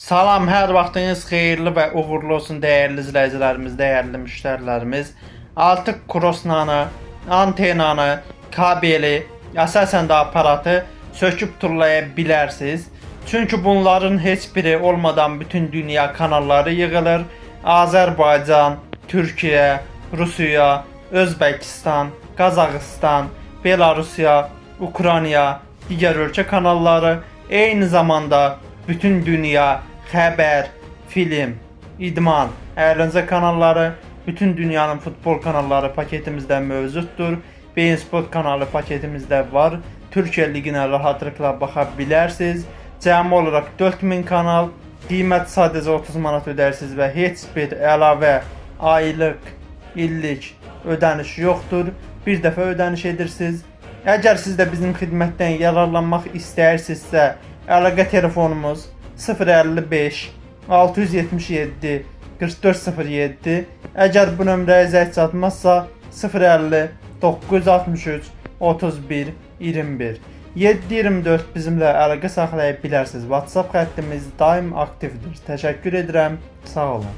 Salam, hər vaxtınız xeyirli və uğurlu olsun dəyərli izləyicilərimiz, dəyərli müştərilərimiz. Artıq Crossnanı, antenanı, kabeli, əsasən də aparatı söküb turlaya bilərsiniz. Çünki bunların heç biri olmadan bütün dünya kanalları yığılır. Azərbaycan, Türkiyə, Rusiya, Özbəkistan, Qazaxıstan, Belarusiya, Ukrayna, digər ölkə kanalları, eyni zamanda bütün dünya xəbər, film, idman, əyləncə kanalları, bütün dünyanın futbol kanalları paketimizdə mövcuddur. Bein Sport kanalı paketimizdə var. Türkiyə liginə rahatlıqla baxa bilərsiniz. Cəmi olaraq 4000 kanal, qiymət sadəcə 30 manat ödərsiniz və heç bir əlavə aylıq, illik ödəniş yoxdur. Bir dəfə ödəniş edirsiniz. Əgər siz də bizim xidmətdən yararlanmaq istəyirsinizsə, əlaqə telefonumuz 055 677 4407. Əgər bu nömrəyə zəng çatmazsa 050 963 31 21. 7/24 bizimlə əlaqə saxlaya bilərsiniz. WhatsApp xəttimiz daim aktivdir. Təşəkkür edirəm. Sağ olun.